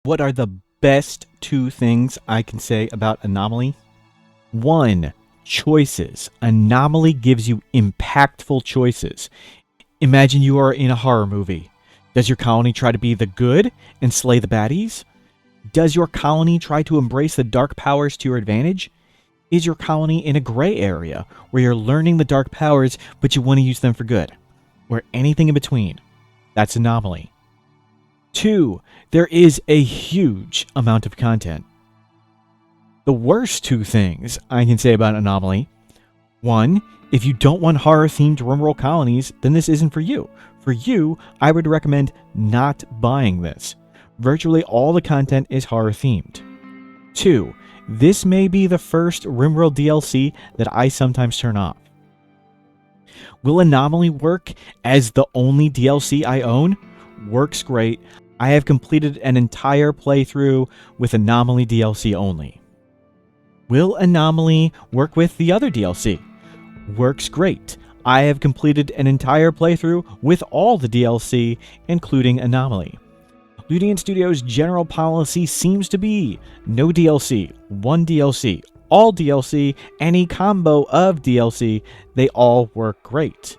What are the best two things I can say about Anomaly? 1. Choices. Anomaly gives you impactful choices. Imagine you are in a horror movie. Does your colony try to be the good and slay the baddies? Does your colony try to embrace the dark powers to your advantage? Is your colony in a gray area where you're learning the dark powers but you want to use them for good? Or anything in between? That's Anomaly. 2. There is a huge amount of content. The worst two things I can say about Anomaly. 1. If you don't want horror-themed Rimworld colonies, then this isn't for you. For you, I would recommend not buying this. Virtually all the content is horror-themed. 2. This may be the first Rimworld DLC that I sometimes turn off. Will Anomaly work as the only DLC I own? Works great. I have completed an entire playthrough with Anomaly DLC only. Will Anomaly work with the other DLC? Works great. I have completed an entire playthrough with all the DLC, including Anomaly. Ludeon Studios' general policy seems to be no DLC, one DLC, all DLC, any combo of DLC, they all work great.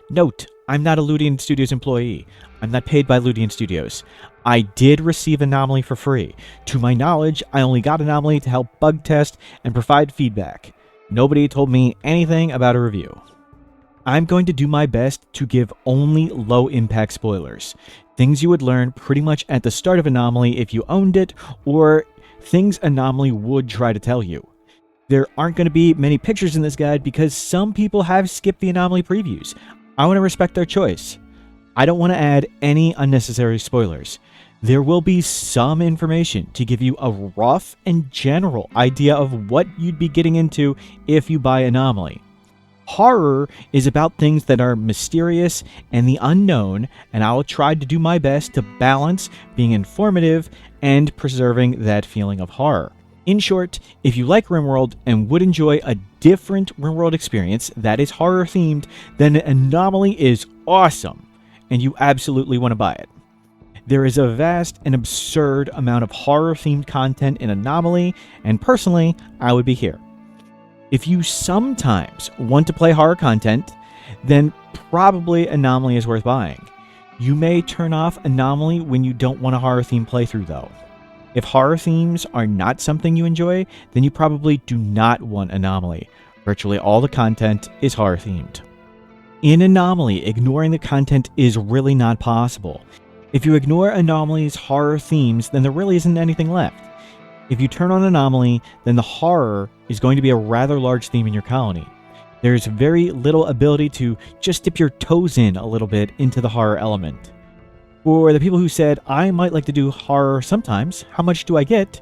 Note, I'm not a Ludeon Studios employee. I'm not paid by Ludeon Studios. I did receive Anomaly for free. To my knowledge, I only got Anomaly to help bug test and provide feedback. Nobody told me anything about a review. I'm going to do my best to give only low-impact spoilers. Things you would learn pretty much at the start of Anomaly if you owned it, or things Anomaly would try to tell you. There aren't going to be many pictures in this guide because some people have skipped the Anomaly previews. I want to respect their choice. I don't want to add any unnecessary spoilers. There will be some information to give you a rough and general idea of what you'd be getting into if you buy Anomaly. Horror is about things that are mysterious and the unknown, and I will try to do my best to balance being informative and preserving that feeling of horror. In short, if you like Rimworld and would enjoy a different Rimworld experience that is horror themed, then Anomaly is awesome, and you absolutely want to buy it. There is a vast and absurd amount of horror themed content in Anomaly, and personally, I would be here. If you sometimes want to play horror content, then probably Anomaly is worth buying. You may turn off Anomaly when you don't want a horror-themed playthrough, though. If horror themes are not something you enjoy, then you probably do not want Anomaly. Virtually all the content is horror-themed. In Anomaly, ignoring the content is really not possible. If you ignore Anomaly's horror themes, then there really isn't anything left. If you turn on Anomaly, then the horror is going to be a rather large theme in your colony. There's very little ability to just dip your toes in a little bit into the horror element. For the people who said, I might like to do horror sometimes, how much do I get?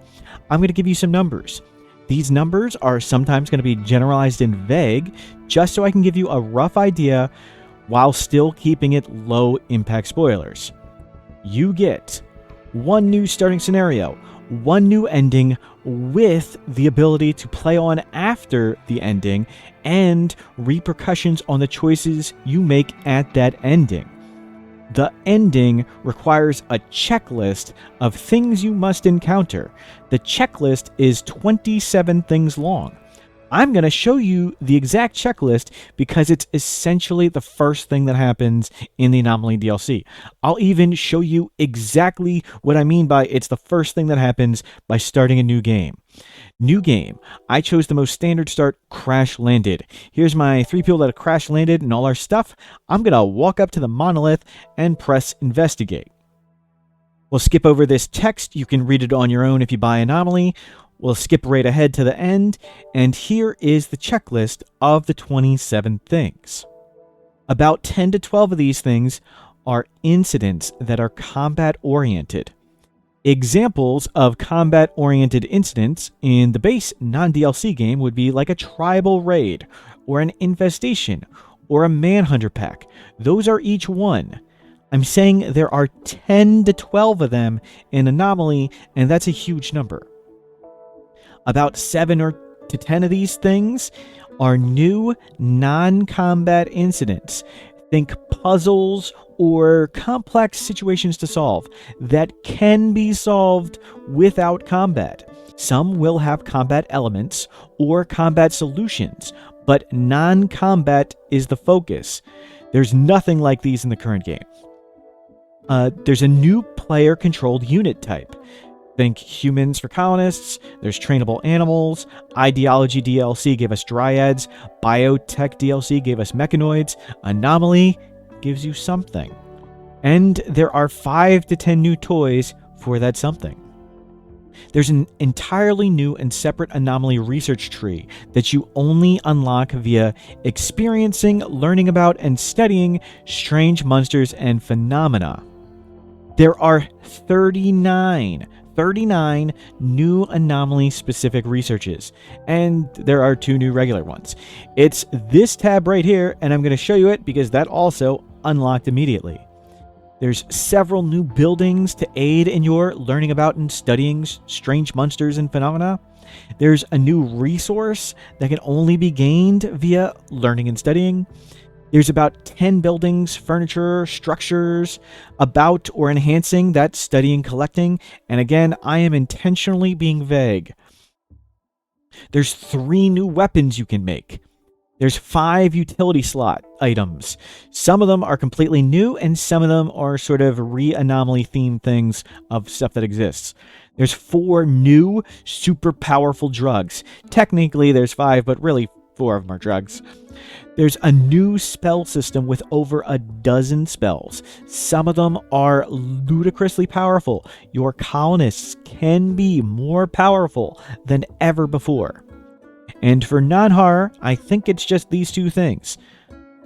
I'm going to give you some numbers. These numbers are sometimes going to be generalized and vague, just so I can give you a rough idea while still keeping it low impact spoilers. You get one new starting scenario, one new ending with the ability to play on after the ending, and repercussions on the choices you make at that ending. The ending requires a checklist of things you must encounter. The checklist is 27 things long. I'm going to show you the exact checklist because it's essentially the first thing that happens in the Anomaly DLC. I'll even show you exactly what I mean by it's the first thing that happens by starting a new game. New game. I chose the most standard start, crash landed. Here's my 3 people that have crash landed and all our stuff. I'm going to walk up to the Monolith and press investigate. We'll skip over this text. You can read it on your own if you buy Anomaly. We'll skip right ahead to the end, and here is the checklist of the 27 things. About 10 to 12 of these things are incidents that are combat-oriented. Examples of combat-oriented incidents in the base non-DLC game would be like a tribal raid, or an infestation, or a manhunter pack. Those are each one. I'm saying there are 10 to 12 of them in Anomaly, and that's a huge number. About 7 or to 10 of these things are new non-combat incidents. Think puzzles or complex situations to solve that can be solved without combat. Some will have combat elements or combat solutions, but non-combat is the focus. There's nothing like these in the current game. There's a new player-controlled unit type. Think humans for colonists, there's trainable animals, Ideology DLC gave us dryads, Biotech DLC gave us mechanoids, Anomaly gives you something. And there are 5 to 10 new toys for that something. There's an entirely new and separate Anomaly research tree that you only unlock via experiencing, learning about, and studying strange monsters and phenomena. There are 39 new Anomaly-specific researches, and there are 2 new regular ones. It's this tab right here, and I'm going to show you it because that also unlocked immediately. There's several new buildings to aid in your learning about and studying strange monsters and phenomena. There's a new resource that can only be gained via learning and studying. There's about 10 buildings, furniture, structures about or enhancing that studying, collecting. And again, I am intentionally being vague. There's 3 new weapons you can make. There's 5 utility slot items. Some of them are completely new, and some of them are sort of re-Anomaly themed things of stuff that exists. There's 4 new super powerful drugs. Technically, there's 5, but really 4 of them are drugs. There's a new spell system with over a dozen spells. Some of them are ludicrously powerful. Your colonists can be more powerful than ever before. And for non-horror, I think it's just these 2 things.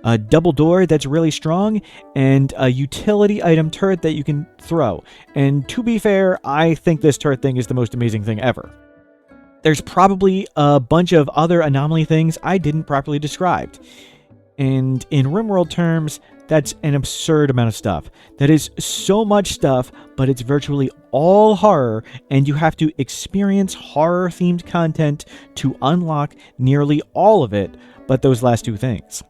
A double door that's really strong, and a utility item turret that you can throw. And to be fair, I think this turret thing is the most amazing thing ever. There's probably a bunch of other Anomaly things I didn't properly describe. And in Rimworld terms, that's an absurd amount of stuff. That is so much stuff, but it's virtually all horror, and you have to experience horror-themed content to unlock nearly all of it, but those last 2 things.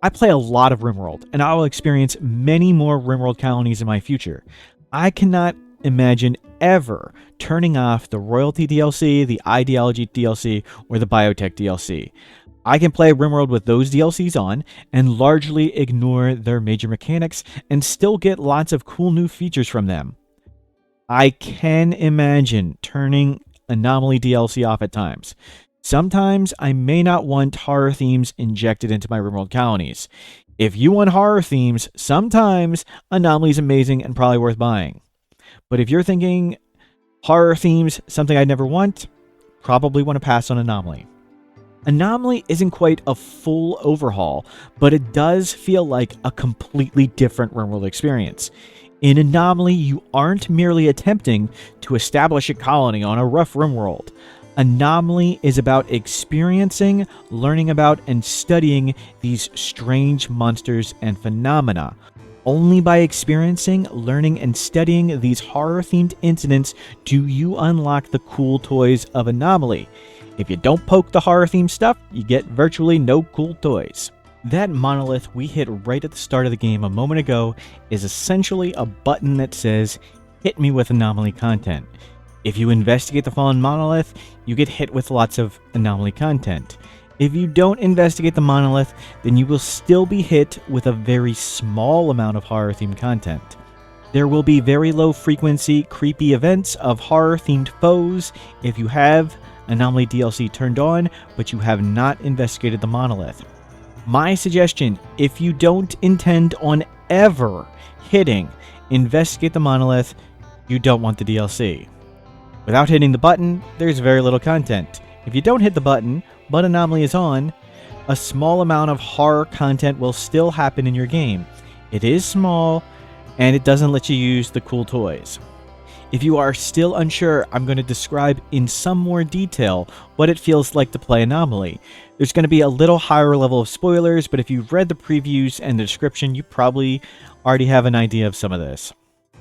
I play a lot of Rimworld, and I will experience many more Rimworld colonies in my future. I cannot imagine ever turning off the Royalty DLC, the Ideology DLC, or the Biotech DLC. I can play Rimworld with those DLCs on and largely ignore their major mechanics and still get lots of cool new features from them. I can imagine turning Anomaly DLC off at times. Sometimes I may not want horror themes injected into my Rimworld colonies. If you want horror themes, sometimes Anomaly is amazing and probably worth buying. But if you're thinking horror themes, something I'd never want, probably want to pass on Anomaly. Anomaly isn't quite a full overhaul, but it does feel like a completely different Rimworld experience. In Anomaly, you aren't merely attempting to establish a colony on a rough Rimworld. Anomaly is about experiencing, learning about, and studying these strange monsters and phenomena. Only by experiencing, learning, and studying these horror-themed incidents do you unlock the cool toys of Anomaly. If you don't poke the horror-themed stuff, you get virtually no cool toys. That monolith we hit right at the start of the game a moment ago is essentially a button that says, "Hit me with Anomaly content." If you investigate the fallen monolith, you get hit with lots of Anomaly content. If you don't investigate the monolith, then you will still be hit with a very small amount of horror-themed content. There will be very low-frequency, creepy events of horror-themed foes if you have Anomaly DLC turned on, but you have not investigated the monolith. My suggestion, if you don't intend on ever hitting investigate the monolith, you don't want the DLC. Without hitting the button, there's very little content. If you don't hit the button, but Anomaly is on, a small amount of horror content will still happen in your game. It is small, and it doesn't let you use the cool toys. If you are still unsure, I'm going to describe in some more detail what it feels like to play Anomaly. There's going to be a little higher level of spoilers, but if you've read the previews and the description, you probably already have an idea of some of this.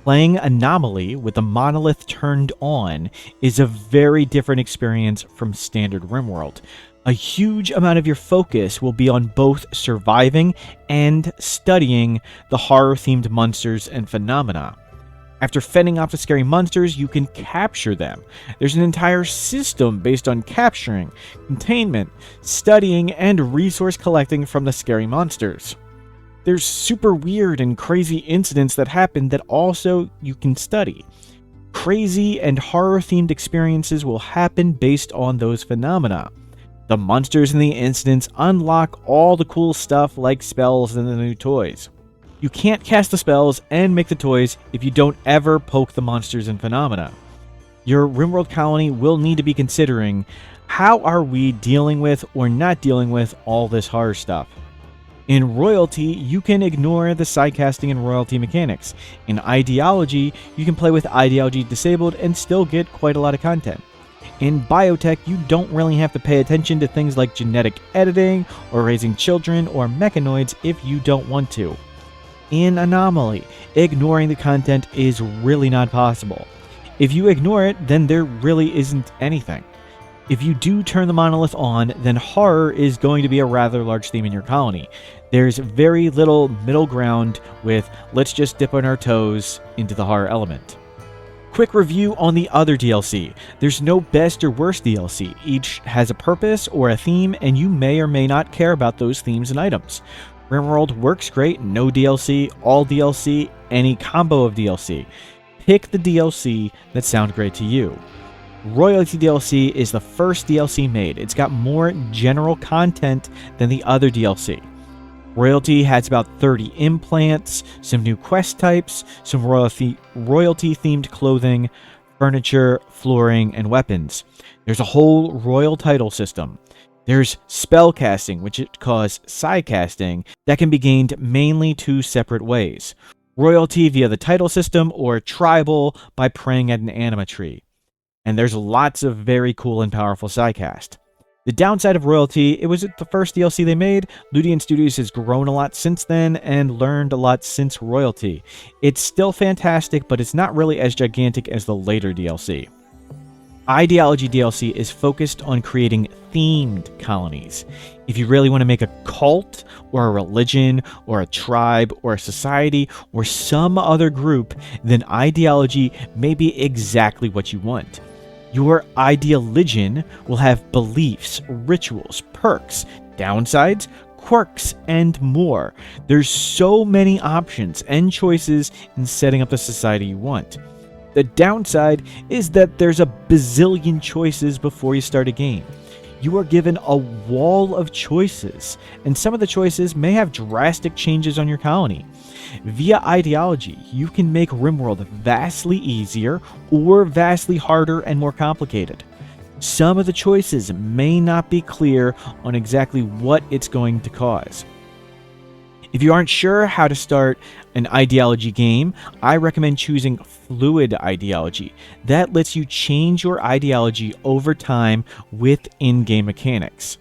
Playing Anomaly with the monolith turned on is a very different experience from standard Rimworld. A huge amount of your focus will be on both surviving and studying the horror-themed monsters and phenomena. After fending off the scary monsters, you can capture them. There's an entire system based on capturing, containment, studying, and resource collecting from the scary monsters. There's super weird and crazy incidents that happen that also you can study. Crazy and horror-themed experiences will happen based on those phenomena. The monsters and the incidents unlock all the cool stuff like spells and the new toys. You can't cast the spells and make the toys if you don't ever poke the monsters and phenomena. Your Rimworld colony will need to be considering, how are we dealing with or not dealing with all this horror stuff? In Royalty, you can ignore the sidecasting and royalty mechanics. In Ideology, you can play with Ideology disabled and still get quite a lot of content. In biotech, you don't really have to pay attention to things like genetic editing or raising children or mechanoids if you don't want to. In Anomaly, ignoring the content is really not possible. If you ignore it, then there really isn't anything. If you do turn the Monolith on, then horror is going to be a rather large theme in your colony. There's very little middle ground with let's just dip on our toes into the horror element. Quick review on the other DLC. There's no best or worst DLC. Each has a purpose or a theme, and you may or may not care about those themes and items. Rimworld works great, no DLC, all DLC, any combo of DLC. Pick the DLC that sounds great to you. Royalty DLC is the first DLC made. It's got more general content than the other DLC. Royalty has about 30 implants, some new quest types, some royalty-themed clothing, furniture, flooring, and weapons. There's a whole royal title system. There's spell casting, which it calls sidecasting, that can be gained mainly two separate ways. Royalty via the title system, or tribal by praying at an anima tree. And there's lots of very cool and powerful sidecast. The downside of Royalty, it was the first DLC they made. Ludeon Studios has grown a lot since then and learned a lot since Royalty. It's still fantastic, but it's not really as gigantic as the later DLC. Ideology DLC is focused on creating themed colonies. If you really want to make a cult, or a religion, or a tribe, or a society, or some other group, then Ideology may be exactly what you want. Your Ideologion will have beliefs, rituals, perks, downsides, quirks, and more. There's so many options and choices in setting up the society you want. The downside is that there's a bazillion choices before you start a game. You are given a wall of choices, and some of the choices may have drastic changes on your colony. Via Ideology, you can make Rimworld vastly easier or vastly harder and more complicated. Some of the choices may not be clear on exactly what it's going to cause. If you aren't sure how to start an Ideology game, I recommend choosing Fluid Ideology. That lets you change your ideology over time with in-game mechanics.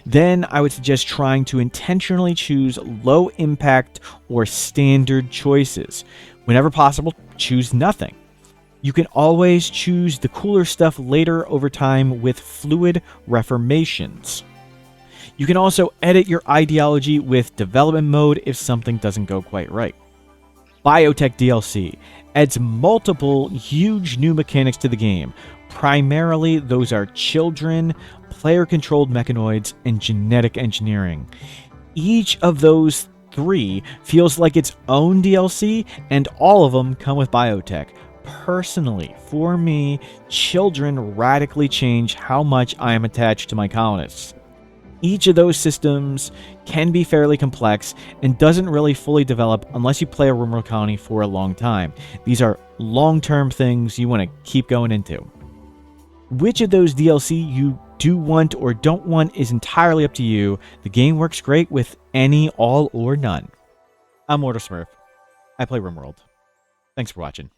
Then I would suggest trying to intentionally choose low impact or standard choices. Whenever possible, choose nothing. You can always choose the cooler stuff later over time with Fluid Reformations. You can also edit your ideology with development mode if something doesn't go quite right. Biotech DLC adds multiple huge new mechanics to the game. Primarily, those are children, player-controlled mechanoids, and genetic engineering. Each of those three feels like its own DLC, and all of them come with biotech. Personally, for me, children radically change how much I am attached to my colonists. Each of those systems can be fairly complex and doesn't really fully develop unless you play a Rimworld colony for a long time. These are long-term things you want to keep going into. Which of those DLC you do want or don't want is entirely up to you. The game works great with any, all, or none. I'm Mortal Smurf. I play Rimworld. Thanks for watching.